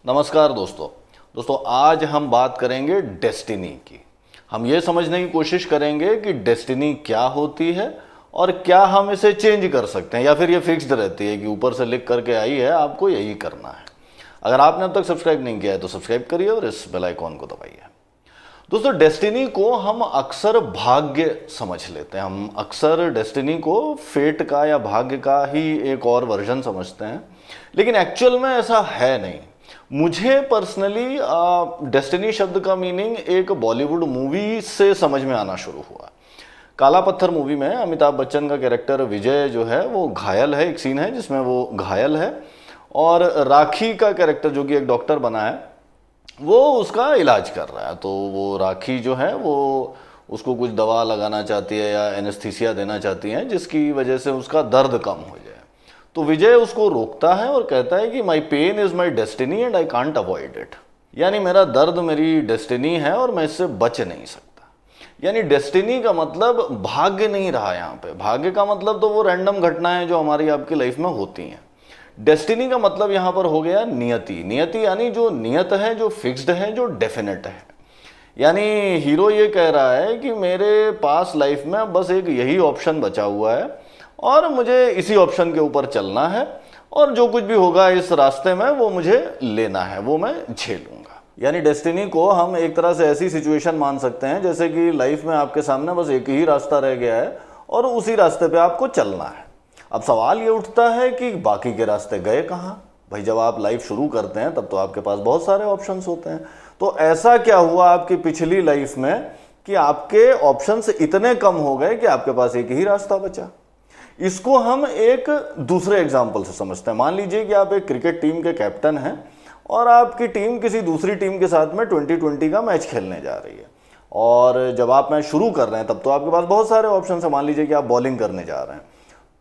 नमस्कार दोस्तों आज हम बात करेंगे डेस्टिनी की। हम ये समझने की कोशिश करेंगे कि डेस्टिनी क्या होती है और क्या हम इसे चेंज कर सकते हैं या फिर ये फिक्स्ड रहती है कि ऊपर से लिख करके आई है आपको यही करना है। अगर आपने अब तक सब्सक्राइब नहीं किया है तो सब्सक्राइब करिए और इस बेल आइकॉन को दबाइए। दोस्तों, डेस्टिनी को हम अक्सर भाग्य समझ लेते हैं। हम अक्सर डेस्टिनी को फेट का या भाग्य का ही एक और वर्जन समझते हैं, लेकिन एक्चुअल में ऐसा है नहीं। मुझे पर्सनली डेस्टिनी शब्द का मीनिंग एक बॉलीवुड मूवी से समझ में आना शुरू हुआ। काला पत्थर मूवी में अमिताभ बच्चन का कैरेक्टर विजय जो है वो घायल है। एक सीन है जिसमें वो घायल है और राखी का कैरेक्टर जो कि एक डॉक्टर बना है वो उसका इलाज कर रहा है। तो वो राखी जो है वो उसको कुछ दवा लगाना चाहती है या एनेस्थीसिया देना चाहती है जिसकी वजह से उसका दर्द कम हो जाए। तो विजय उसको रोकता है और कहता है कि my pain is my destiny and I can't avoid it. यानी मेरा दर्द मेरी डेस्टिनी है और मैं इससे बच नहीं सकता। यानी डेस्टिनी का मतलब भाग्य नहीं रहा यहाँ पे। भाग्य का मतलब तो वो रैंडम घटनाएं जो हमारी आपकी लाइफ में होती हैं। डेस्टिनी का मतलब यहाँ पर हो गया नियति। नियति यानी जो नियत है, जो फिक्स्ड है, जो डेफिनेट है। यानी हीरो ये कह रहा है कि मेरे पास लाइफ में बस एक यही ऑप्शन बचा हुआ है और मुझे इसी ऑप्शन के ऊपर चलना है और जो कुछ भी होगा इस रास्ते में वो मुझे लेना है, वो मैं झेलूंगा। यानी डेस्टिनी को हम एक तरह से ऐसी सिचुएशन मान सकते हैं जैसे कि लाइफ में आपके सामने बस एक ही रास्ता रह गया है और उसी रास्ते पे आपको चलना है। अब सवाल ये उठता है कि बाकी के रास्ते गए कहाँ? भाई, जब आप लाइफ शुरू करते हैं तब तो आपके पास बहुत सारे ऑप्शंस होते हैं। तो ऐसा क्या हुआ आपकी पिछली लाइफ में कि आपके ऑप्शंस इतने कम हो गए कि आपके पास एक ही रास्ता बचा? इसको हम एक दूसरे एग्जाम्पल से समझते हैं। मान लीजिए कि आप एक क्रिकेट टीम के कैप्टन हैं और आपकी टीम किसी दूसरी टीम के साथ में 2020 का मैच खेलने जा रही है। और जब आप मैच शुरू कर रहे हैं तब तो आपके पास बहुत सारे ऑप्शन है। मान लीजिए कि आप बॉलिंग करने जा रहे हैं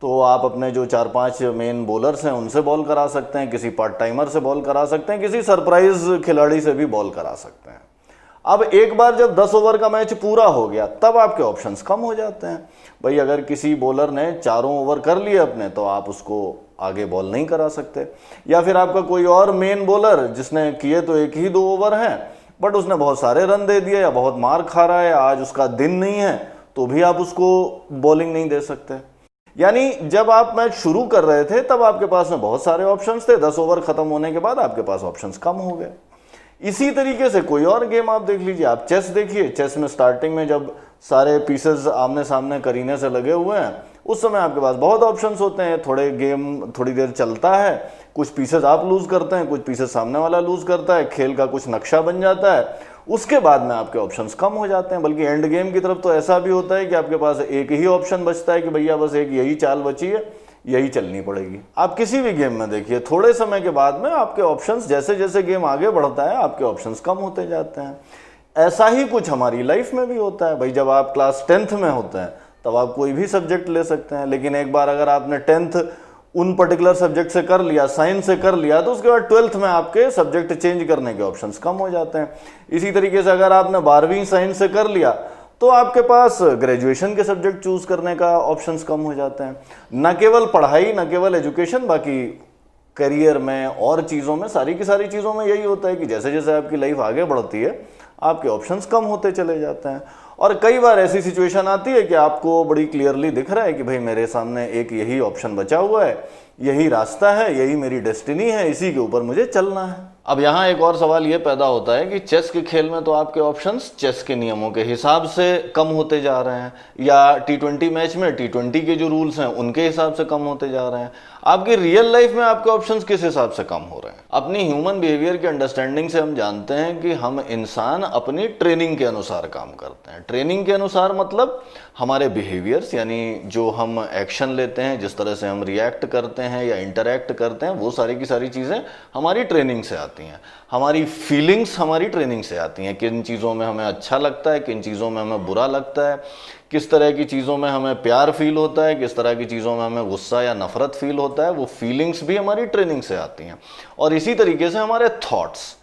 तो आप अपने जो 4-5 मेन बॉलर्स हैं उनसे बॉल करा सकते हैं, किसी पार्ट टाइमर से बॉल करा सकते हैं, किसी सरप्राइज खिलाड़ी से भी बॉल करा सकते हैं। अब एक बार जब 10 ओवर का मैच पूरा हो गया तब आपके ऑप्शंस कम हो जाते हैं। भाई, अगर किसी बॉलर ने 4 ओवर कर लिए अपने तो आप उसको आगे बॉल नहीं करा सकते। या फिर आपका कोई और मेन बॉलर जिसने किए तो एक ही 2 ओवर हैं बट उसने बहुत सारे रन दे दिए या बहुत मार खा रहा है, आज उसका दिन नहीं है, तो भी आप उसको बॉलिंग नहीं दे सकते। यानी जब आप मैच शुरू कर रहे थे तब आपके पास में बहुत सारे ऑप्शंस थे, 10 ओवर खत्म होने के बाद आपके पास ऑप्शंस कम हो गए। इसी तरीके से कोई और गेम आप देख लीजिए। आप चेस देखिए। चेस में स्टार्टिंग में जब सारे पीसेस आमने सामने करीने से लगे हुए हैं उस समय आपके पास बहुत ऑप्शंस होते हैं। थोड़ी देर चलता है, कुछ पीसेस आप लूज करते हैं, कुछ पीसेस सामने वाला लूज करता है, खेल का कुछ नक्शा बन जाता है। उसके बाद में आपके ऑप्शंस कम हो जाते हैं। बल्कि एंड गेम की तरफ तो ऐसा भी होता है कि आपके पास एक ही ऑप्शन बचता है कि भैया बस एक यही चाल बची है, यही चलनी पड़ेगी। आप किसी भी गेम में देखिए, थोड़े समय के बाद में आपके ऑप्शंस, जैसे जैसे गेम आगे बढ़ता है आपके ऑप्शंस कम होते जाते हैं। ऐसा ही कुछ हमारी लाइफ में भी होता है। भाई, जब आप क्लास 10th में होते हैं तब आप कोई भी सब्जेक्ट ले सकते हैं, लेकिन एक बार अगर आपने 10th उन पर्टिकुलर सब्जेक्ट से कर लिया, साइंस से कर लिया, तो उसके बाद 12th में आपके सब्जेक्ट चेंज करने के ऑप्शंस कम हो जाते हैं। इसी तरीके से अगर आपने 12वीं साइंस से कर लिया तो आपके पास ग्रेजुएशन के सब्जेक्ट चूज करने का ऑप्शंस कम हो जाते हैं। न केवल पढ़ाई, न केवल एजुकेशन, बाकी करियर में और चीज़ों में, सारी की सारी चीज़ों में यही होता है कि जैसे जैसे आपकी लाइफ आगे बढ़ती है आपके ऑप्शंस कम होते चले जाते हैं। और कई बार ऐसी सिचुएशन आती है कि आपको बड़ी क्लियरली दिख रहा है कि भाई मेरे सामने एक यही ऑप्शन बचा हुआ है, यही रास्ता है, यही मेरी डेस्टिनी है, इसी के ऊपर मुझे चलना है। अब यहाँ एक और सवाल ये पैदा होता है कि चेस के खेल में तो आपके ऑप्शंस चेस के नियमों के हिसाब से कम होते जा रहे हैं, या T20 मैच में T20 के जो रूल्स हैं उनके हिसाब से कम होते जा रहे हैं। आपकी रियल लाइफ में आपके ऑप्शंस किस हिसाब से कम हो रहे हैं? अपनी ह्यूमन बिहेवियर की अंडरस्टैंडिंग से हम जानते हैं कि हम इंसान अपनी ट्रेनिंग के अनुसार काम करते हैं। ट्रेनिंग के अनुसार मतलब हमारे बिहेवियर्स, यानी जो हम एक्शन लेते हैं, जिस तरह से हम रिएक्ट करते हैं या इंटरैक्ट करते हैं, वो सारी की सारी चीज़ें हमारी ट्रेनिंग से आती हैं। हमारी फीलिंग्स हमारी ट्रेनिंग से आती हैं। किन चीज़ों में हमें अच्छा लगता है, किन चीज़ों में हमें बुरा लगता है, किस तरह की चीज़ों में हमें प्यार फील होता है, किस तरह की चीज़ों में हमें गुस्सा या नफरत फील होता है, वो फीलिंग्स भी हमारी ट्रेनिंग से आती हैं। और इसी तरीके से हमारे थॉट्स,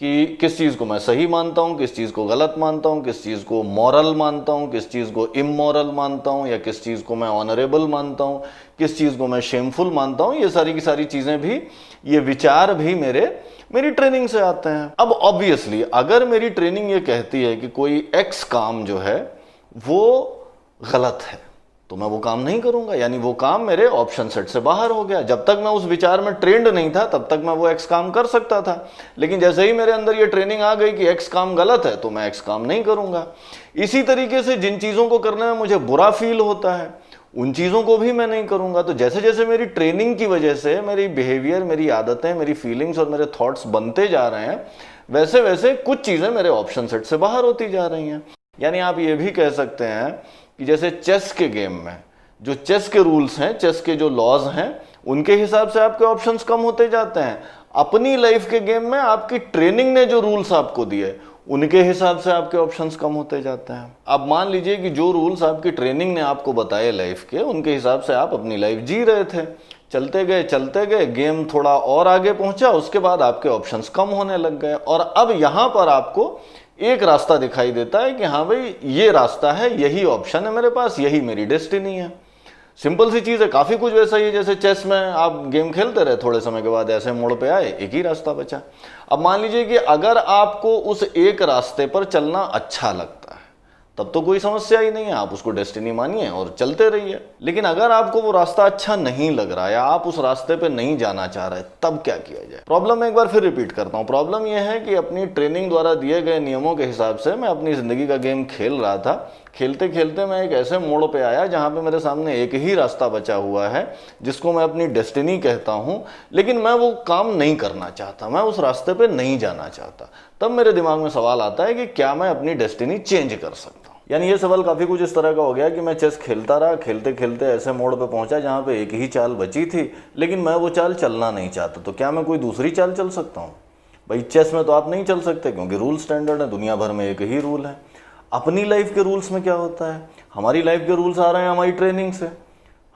कि किस चीज़ को मैं सही मानता हूँ, किस चीज़ को गलत मानता हूँ, किस चीज़ को मॉरल मानता हूँ, किस चीज़ को इमोरल मानता हूँ, या किस चीज़ को मैं ऑनरेबल मानता हूँ, किस चीज़ को मैं शेमफुल मानता हूँ। ये सारी की सारी चीज़ें भी, ये विचार भी मेरे मेरी ट्रेनिंग से आते हैं। अब ऑब्वियसली अगर मेरी ट्रेनिंग ये कहती है कि कोई एक्स काम जो है वो गलत है, तो मैं वो काम नहीं करूंगा, यानी वो काम मेरे ऑप्शन सेट से बाहर हो गया। जब तक मैं उस विचार में ट्रेंड नहीं था तब तक मैं वो एक्स काम कर सकता था, लेकिन जैसे ही मेरे अंदर ये ट्रेनिंग आ गई कि एक्स काम गलत है तो मैं एक्स काम नहीं करूंगा। इसी तरीके से जिन चीजों को करने में मुझे बुरा फील होता है उन चीजों को भी मैं नहीं करूंगा। तो जैसे जैसे मेरी ट्रेनिंग की वजह से मेरी बिहेवियर, मेरी आदतें, मेरी फीलिंग्स और मेरे थॉट्स बनते जा रहे हैं, वैसे वैसे कुछ चीजें मेरे ऑप्शन सेट से बाहर होती जा रही हैं। यानी आप ये भी कह सकते हैं कि जैसे चेस के गेम में जो चेस के रूल्स हैं, चेस के जो लॉज हैं, उनके हिसाब से आपके ऑप्शंस कम होते जाते हैं। अपनी लाइफ के गेम में आपकी ट्रेनिंग ने जो रूल्स आपको दिए उनके हिसाब से आपके ऑप्शंस कम होते जाते हैं। अब मान लीजिए कि जो रूल्स आपकी ट्रेनिंग ने आपको बताए लाइफ के, उनके हिसाब से आप अपनी लाइफ जी रहे थे, चलते गए, गेम थोड़ा और आगे पहुंचा, उसके बाद आपके ऑप्शंस कम होने लग गए और अब यहां पर आपको एक रास्ता दिखाई देता है कि हाँ भाई ये रास्ता है, यही ऑप्शन है मेरे पास, यही मेरी डेस्टिनी है। सिंपल सी चीज है, काफी कुछ वैसा ही है जैसे चेस में आप गेम खेलते रहे, थोड़े समय के बाद ऐसे मोड़ पे आए, एक ही रास्ता बचा। अब मान लीजिए कि अगर आपको उस एक रास्ते पर चलना अच्छा लगता है तब तो कोई समस्या ही नहीं है, आप उसको डेस्टिनी मानिए और चलते रहिए। लेकिन अगर आपको वो रास्ता अच्छा नहीं लग रहा है या आप उस रास्ते पे नहीं जाना चाह रहे, तब क्या किया जाए? प्रॉब्लम एक बार फिर रिपीट करता हूँ, प्रॉब्लम यह है कि अपनी ट्रेनिंग द्वारा दिए गए नियमों के हिसाब से मैं अपनी जिंदगी का गेम खेल रहा था। खेलते खेलते मैं एक ऐसे मोड़ पे आया जहां पे मेरे सामने एक ही रास्ता बचा हुआ है जिसको मैं अपनी डेस्टिनी कहता हूं, लेकिन मैं वो काम नहीं करना चाहता, मैं उस रास्ते पे नहीं जाना चाहता। तब मेरे दिमाग में सवाल आता है कि क्या मैं अपनी डेस्टिनी चेंज कर सकता हूं? यानी ये सवाल काफी कुछ इस तरह का हो गया कि मैं चेस खेलता रहा, खेलते खेलते ऐसे मोड़ पे पहुंचा जहां पे एक ही चाल बची थी, लेकिन मैं वो चाल चलना नहीं चाहता। तो क्या मैं कोई दूसरी चाल चल सकता हूं? भाई चेस में तो आप नहीं चल सकते क्योंकि रूल स्टैंडर्ड है, दुनिया भर में एक ही रूल है। अपनी लाइफ के रूल्स में क्या होता है? हमारी लाइफ के रूल्स आ रहे हैं हमारी ट्रेनिंग से।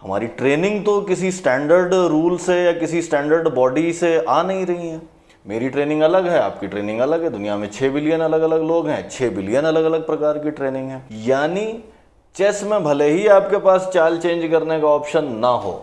हमारी ट्रेनिंग तो किसी स्टैंडर्ड रूल से या किसी स्टैंडर्ड बॉडी से आ नहीं रही है। मेरी ट्रेनिंग अलग है, आपकी ट्रेनिंग अलग है। दुनिया में 6 बिलियन अलग अलग लोग हैं, 6 बिलियन अलग अलग प्रकार की ट्रेनिंग है। यानी चेस में भले ही आपके पास चाल चेंज करने का ऑप्शन ना हो,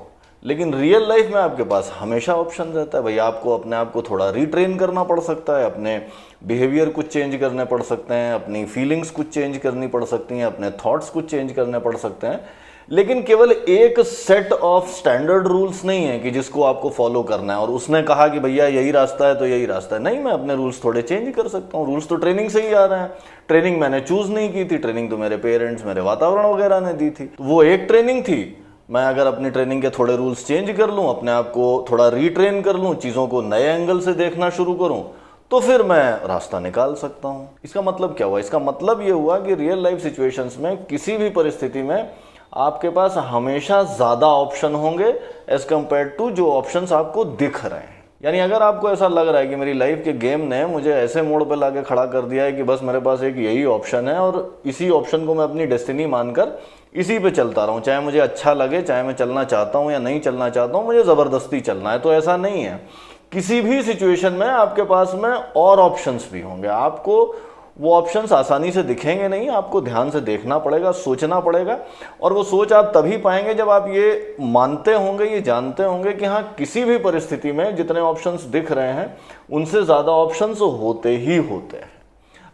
लेकिन रियल लाइफ में आपके पास हमेशा ऑप्शन रहता है। भाई आपको अपने आप को थोड़ा रिट्रेन करना पड़ सकता है, अपने बिहेवियर कुछ चेंज करने पड़ सकते हैं, अपनी फीलिंग्स कुछ चेंज करनी पड़ सकती हैं, अपने थॉट्स कुछ चेंज करने पड़ सकते हैं। लेकिन केवल एक सेट ऑफ स्टैंडर्ड रूल्स नहीं है कि जिसको आपको फॉलो करना है और उसने कहा कि भैया यही रास्ता है तो यही रास्ता है। नहीं, मैं अपने रूल्स थोड़े चेंज कर सकता हूँ। रूल्स तो ट्रेनिंग से ही आ रहे हैं। ट्रेनिंग मैंने चूज नहीं की थी, ट्रेनिंग तो मेरे पेरेंट्स, मेरे वातावरण वगैरह ने दी थी। वो एक ट्रेनिंग थी। मैं अगर अपनी ट्रेनिंग के थोड़े रूल्स चेंज कर लूँ, अपने आप को थोड़ा रिट्रेन कर लूँ, चीज़ों को नए एंगल से देखना शुरू करूँ, तो फिर मैं रास्ता निकाल सकता हूँ। इसका मतलब क्या हुआ? इसका मतलब ये हुआ कि रियल लाइफ सिचुएशंस में किसी भी परिस्थिति में आपके पास हमेशा ज़्यादा ऑप्शन होंगे एज कम्पेयर टू जो ऑप्शंस आपको दिख रहे हैं। यानी अगर आपको ऐसा लग रहा है कि मेरी लाइफ के गेम ने मुझे ऐसे मोड़ पे लाके खड़ा कर दिया है कि बस मेरे पास एक यही ऑप्शन है और इसी ऑप्शन को मैं अपनी डेस्टिनी मानकर इसी पे चलता रहूं, चाहे मुझे अच्छा लगे, चाहे मैं चलना चाहता हूं या नहीं चलना चाहता हूं, मुझे ज़बरदस्ती चलना है, तो ऐसा नहीं है। किसी भी सिचुएशन में आपके पास में और ऑप्शंस भी होंगे। आपको वो ऑप्शंस आसानी से दिखेंगे नहीं, आपको ध्यान से देखना पड़ेगा, सोचना पड़ेगा। और वो सोच आप तभी पाएंगे जब आप ये मानते होंगे, ये जानते होंगे कि हाँ, किसी भी परिस्थिति में जितने ऑप्शंस दिख रहे हैं उनसे ज़्यादा ऑप्शंस होते ही होते हैं।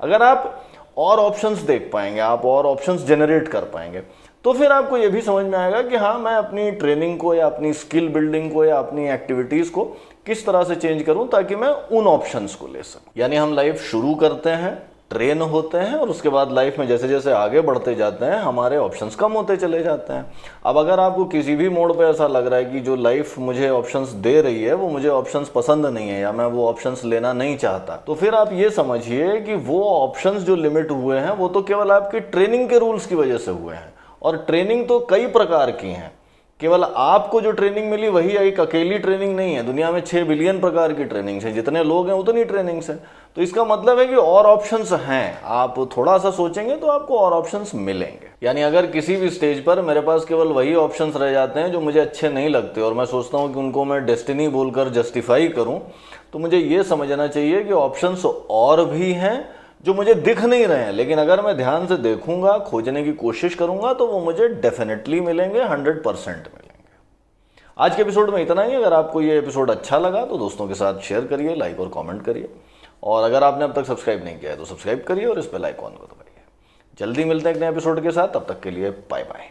अगर आप और ऑप्शंस देख पाएंगे, आप और ऑप्शंस जनरेट कर पाएंगे, तो फिर आपको ये भी समझ में आएगा कि हाँ, मैं अपनी ट्रेनिंग को या अपनी स्किल बिल्डिंग को या अपनी एक्टिविटीज़ को किस तरह से चेंज करूं ताकि मैं उन ऑप्शंस को ले सकूं। यानी हम लाइफ शुरू करते हैं, ट्रेन होते हैं और उसके बाद लाइफ में जैसे जैसे आगे बढ़ते जाते हैं हमारे ऑप्शंस कम होते चले जाते हैं। अब अगर आपको किसी भी मोड़ पे ऐसा लग रहा है कि जो लाइफ मुझे ऑप्शंस दे रही है वो मुझे ऑप्शंस पसंद नहीं है या मैं वो ऑप्शंस लेना नहीं चाहता, तो फिर आप ये समझिए कि वो ऑप्शंस जो लिमिट हुए हैं वो तो केवल आपकी ट्रेनिंग के रूल्स की वजह से हुए हैं। और ट्रेनिंग तो कई प्रकार की हैं। केवल आपको जो ट्रेनिंग मिली वही एक अकेली ट्रेनिंग नहीं है। दुनिया में 6 बिलियन प्रकार की ट्रेनिंग्स हैं, जितने लोग हैं उतनी ट्रेनिंग्स हैं। तो इसका मतलब है कि और ऑप्शंस हैं। आप थोड़ा सा सोचेंगे तो आपको और ऑप्शंस मिलेंगे। यानी अगर किसी भी स्टेज पर मेरे पास केवल वही ऑप्शंस रह जाते हैं जो मुझे अच्छे नहीं लगते और मैं सोचता हूँ कि उनको मैं डेस्टिनी बोलकर जस्टिफाई करूँ, तो मुझे ये समझना चाहिए कि ऑप्शंस और भी हैं जो मुझे दिख नहीं रहे हैं, लेकिन अगर मैं ध्यान से देखूंगा, खोजने की कोशिश करूंगा, तो वो मुझे डेफिनेटली मिलेंगे, 100% मिलेंगे। आज के एपिसोड में इतना ही। अगर आपको ये एपिसोड अच्छा लगा तो दोस्तों के साथ शेयर करिए, लाइक और कमेंट करिए, और अगर आपने अब तक सब्सक्राइब नहीं किया है तो सब्सक्राइब करिए और इस बेल आइकॉन को दबाइए। जल्दी मिलते हैं एक नए एपिसोड के साथ, तब तक के लिए बाय बाय।